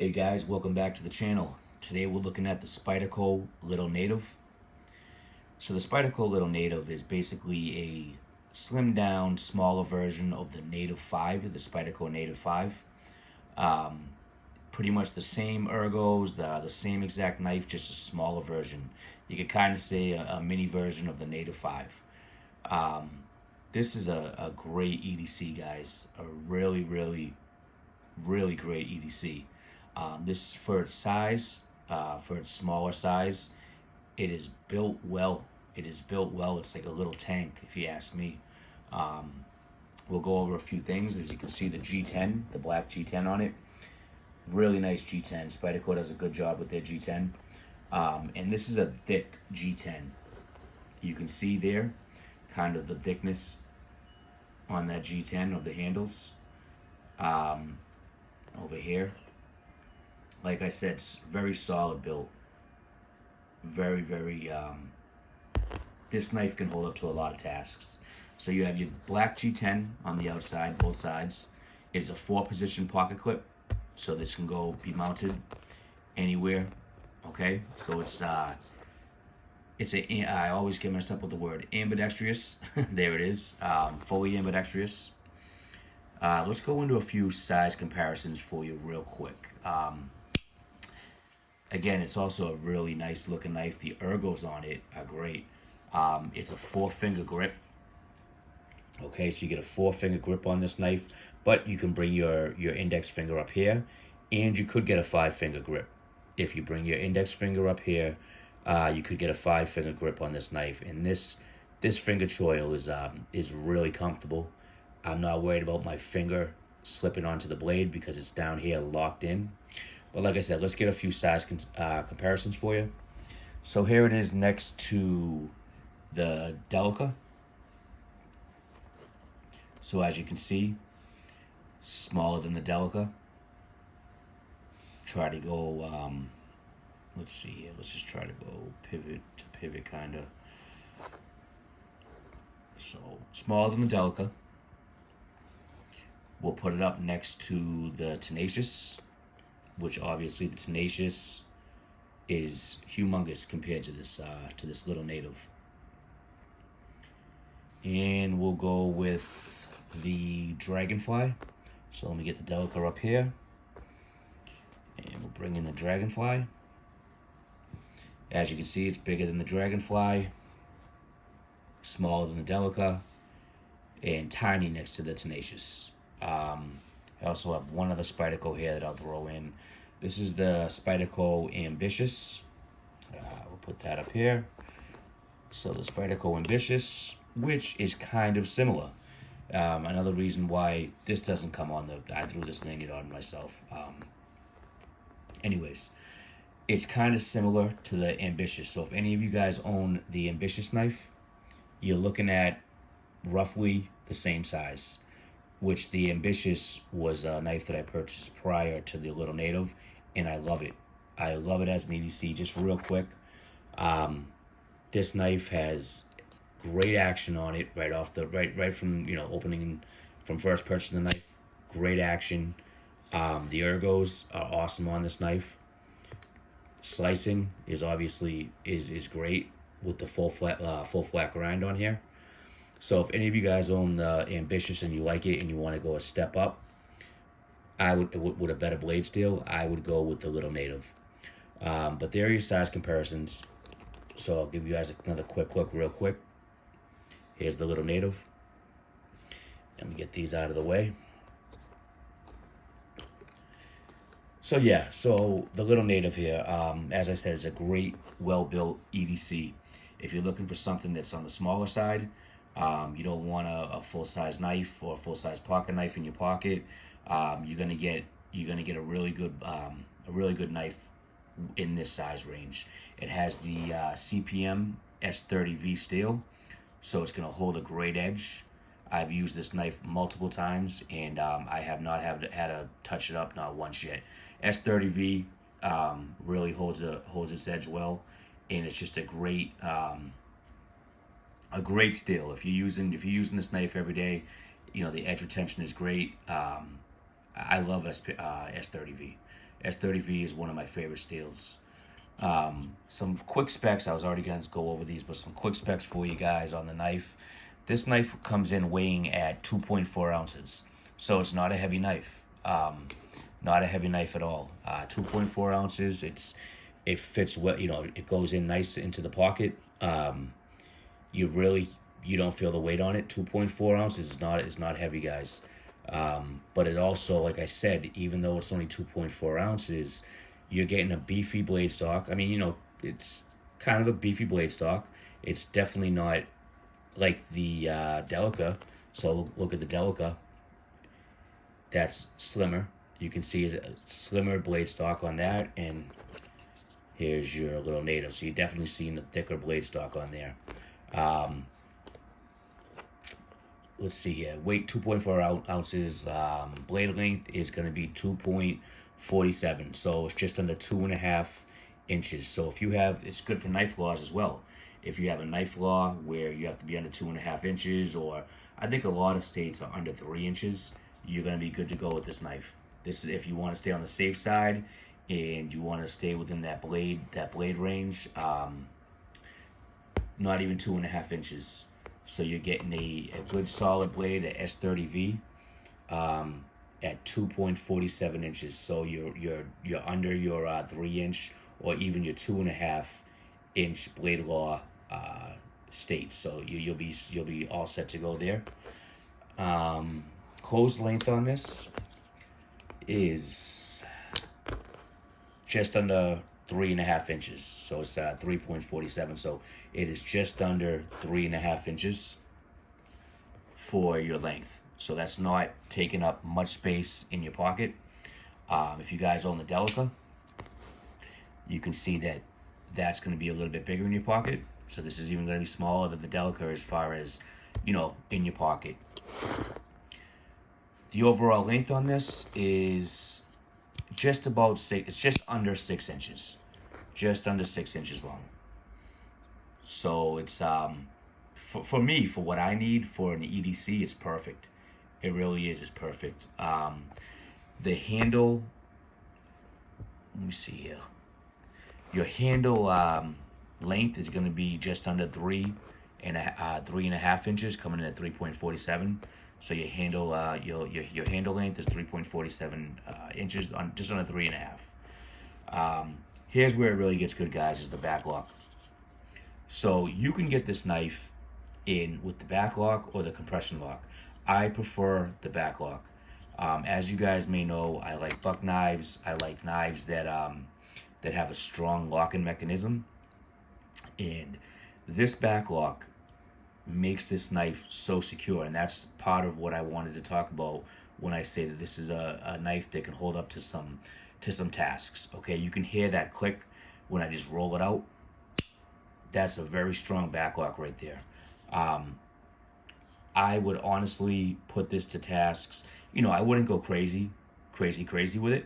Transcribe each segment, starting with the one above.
Hey guys, welcome back to the channel. Today we're looking at the Spyderco Little Native. So the Spyderco Little Native is basically a slimmed down, smaller version of the Native 5, the Spyderco Native 5. Um, Pretty much the same ergos, the same exact knife, just a smaller version. You could kind of say a mini version of the Native 5. Um, this is a great EDC, guys. A really, really, really great EDC. This, for its size, for its smaller size, it is built well. It is built well. It's like a little tank, if you ask me. Um, we'll go over a few things. As you can see, the G10, the black G10 on it. Really nice G10. Spyderco does a good job with their G10. And this is a thick G10. You can see there kind of the thickness on that G10 of the handles. Over here. Like I said, it's very solid built. Very, very, this knife can hold up to a lot of tasks. So you have your black G10 on the outside, both sides. It's a 4-position pocket clip. So this can be mounted anywhere. Okay, so I always get messed up with the word ambidextrous. There it is, fully ambidextrous. Let's go into a few size comparisons for you real quick. Again, it's also a really nice looking knife. The ergos on it are great. It's a 4-finger grip. Okay, so you get a 4-finger grip on this knife, but you can bring your index finger up here, and you could get a 5-finger grip. If you bring your index finger up here, you could get a 5-finger grip on this knife. And this finger choil is really comfortable. I'm not worried about my finger slipping onto the blade because it's down here locked in. But like I said, let's get a few size comparisons for you. So here it is next to the Delica. So as you can see, smaller than the Delica. Try to go, let's see here. Let's just try to go pivot to pivot, kind of. So smaller than the Delica. We'll put it up next to the Tenacious, which obviously the Tenacious is humongous compared to this Little Native. And we'll go with the Dragonfly. So let me get the Delica up here, and we'll bring in the Dragonfly. As you can see, it's bigger than the Dragonfly, smaller than the Delica, and tiny next to the Tenacious. I also have one other Spyderco here that I'll throw in. This is the Spyderco Ambitious. We'll put that up here. So the Spyderco Ambitious, which is kind of similar. Another reason why this doesn't come on I threw this lanyard on myself. Anyways, it's kind of similar to the Ambitious. So if any of you guys own the Ambitious knife, you're looking at roughly the same size, which the Ambitious was a knife that I purchased prior to the Little Native, and I love it. I love it as an EDC. Just real quick, this knife has great action on it right from opening, from first purchasing the knife. Great action. The ergos are awesome on this knife. Slicing is obviously is great with the full flat grind on here. So if any of you guys own the Ambitious and you like it and you want to go a step up, I would, with a better blade steel, I would go with the Little Native. But there are your size comparisons. So I'll give you guys another quick look real quick. Here's the Little Native. Let me get these out of the way. So yeah, so the Little Native here, as I said, is a great, well-built EDC. If you're looking for something that's on the smaller side, you don't want a full-size knife or a full-size pocket knife in your pocket. You're gonna get a really good knife in this size range. It has the CPM S30V steel, so it's gonna hold a great edge. I've used this knife multiple times, and I have not had to touch it up, not once yet. S30V really holds its edge well, and it's just a great steel. If you're using this knife every day, the edge retention is great. I love S30V. S30V is one of my favorite steels. Some quick specs. I was already going to go over these, but some quick specs for you guys on the knife. This knife comes in weighing at 2.4 ounces, so it's not a heavy knife. Not a heavy knife at all. 2.4 ounces. It fits well. You know, it goes in nice into the pocket. You don't feel the weight on it. 2.4 ounces is not heavy, guys. But it also, like I said, even though it's only 2.4 ounces, you're getting a beefy blade stock. I mean, you know, it's kind of a beefy blade stock. It's definitely not like the Delica. So look at the Delica. That's slimmer. You can see a slimmer blade stock on that, and here's your little native. So you're definitely seeing the thicker blade stock on there. Let's see here. Weight 2.4 ounces. Blade length is going to be 2.47. So it's just under 2.5 inches. So if you have, it's good for knife laws as well. If you have a knife law where you have to be under 2.5 inches, or I think a lot of states are under 3 inches, you're going to be good to go with this knife. This is if you want to stay on the safe side and you want to stay within that blade range. Not even 2.5 inches. So you're getting a good solid blade at S30V at 2.47 inches. So you're under your 3-inch or even your 2.5-inch blade law states. So you'll be all set to go there. Closed length on this is just under 3.5 inches. So it's 3.47. So it is just under 3.5 inches for your length. So that's not taking up much space in your pocket. If you guys own the Delica, you can see that that's going to be a little bit bigger in your pocket. So this is even going to be smaller than the Delica as far as, you know, in your pocket. The overall length on this is just about it's just under 6 inches. Just under 6 inches long. So it's for me, for what I need for an EDC, it's perfect. It really is. It's perfect. The handle, let me see here. Your handle length is going to be just under 3.5 inches, coming in at 3.47. So your handle your handle length is 3.47 inches, on just under 3.5. Here's where it really gets good, guys, is the Backlock. So you can get this knife in with the Backlock or the compression lock. I prefer the Backlock. As you guys may know, I like buck knives. I like knives that have a strong locking mechanism. And this Backlock makes this knife so secure, and that's part of what I wanted to talk about when I say that this is a knife that can hold up to some tasks. Okay, you can hear that click when I just roll it out. That's a very strong Backlock right there. I would honestly put this to tasks. You know, I wouldn't go crazy with it,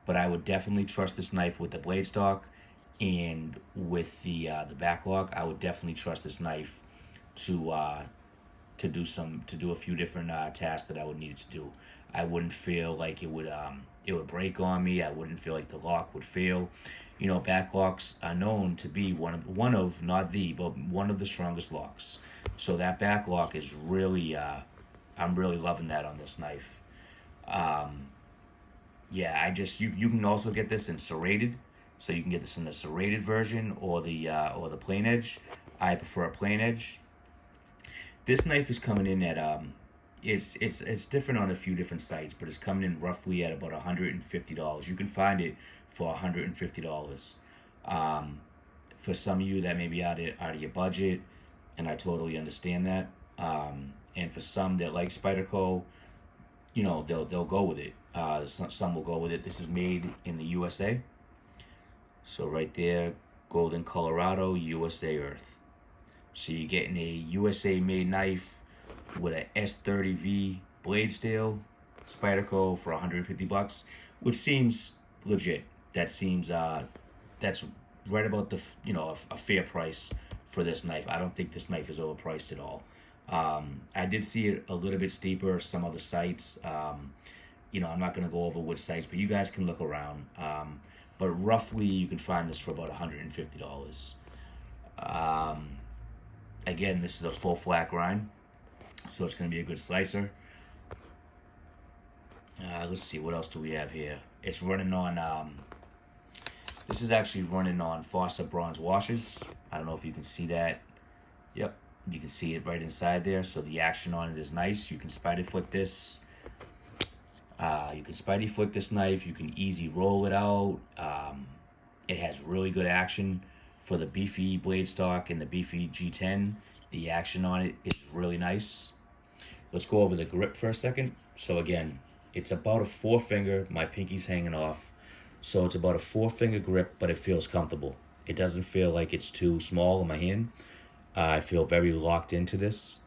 but I would definitely trust this knife with the blade stock and with the Backlock. I would definitely trust this knife to do a few different tasks that I would need it to do. I wouldn't feel like it would break on me. I wouldn't feel like the lock would fail. You know, Backlocks are known to be one of not the, but one of the strongest locks. So that Backlock is really I'm really loving that on this knife. Yeah, you can also get this in serrated. So you can get this in the serrated version or the plain edge. I prefer a plain edge. This knife is coming in at it's different on a few different sites, but it's coming in roughly at about $150. You can find it for $150. For some of you, that may be out of your budget, and I totally understand that. And for some that like Spyderco, you know, they'll go with it. Some will go with it. This is made in the USA. So right there, Golden, Colorado, USA Earth. So you're getting a USA made knife with a S30V Blade steel, Spyderco for $150, which seems legit. That seems that's right about the a fair price for this knife. I don't think this knife is overpriced at all. I did see it a little bit steeper some other sites. I'm not going to go over which sites, but you guys can look around. But roughly, you can find this for about $150. Again, this is a full flat grind, so it's going to be a good slicer. Let's see, what else do we have here? It's running on, this is actually running on faucet bronze washers. I don't know if you can see that. Yep, you can see it right inside there. So the action on it is nice. You can Spyder foot this. Knife. You can easy roll it out. It has really good action for the beefy blade stock and the beefy G10. The action on it is really nice. Let's go over the grip for a second. So again, it's about a 4-finger. My pinky's hanging off. So it's about a 4-finger grip, but it feels comfortable. It doesn't feel like it's too small in my hand. I feel very locked into this.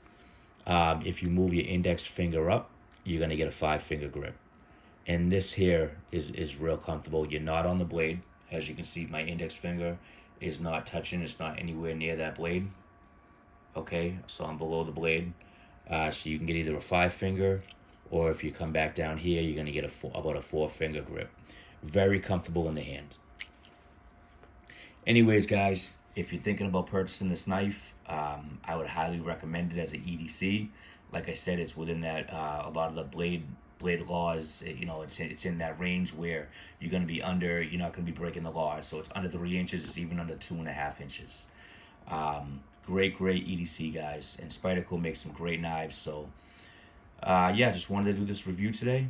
If you move your index finger up, you're going to get a 5-finger grip. And this here is real comfortable. You're not on the blade. As you can see, my index finger is not touching. It's not anywhere near that blade. Okay, so I'm below the blade. So you can get either a 5-finger, or if you come back down here, you're going to get about a 4-finger grip. Very comfortable in the hand. Anyways, guys, if you're thinking about purchasing this knife, I would highly recommend it as an EDC. Like I said, it's within that a lot of the blade laws. It's in that range where you're going to be under. You're not going to be breaking the law. So it's under 3 inches. It's even under 2.5 inches. Great EDC, guys. And Spyderco makes some great knives. So yeah, just wanted to do this review today.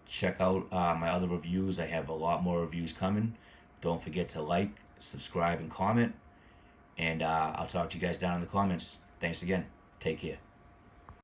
Check out my other reviews. I have a lot more reviews coming. Don't forget to like, subscribe, and comment. And I'll talk to you guys down in the comments. Thanks again. Take care.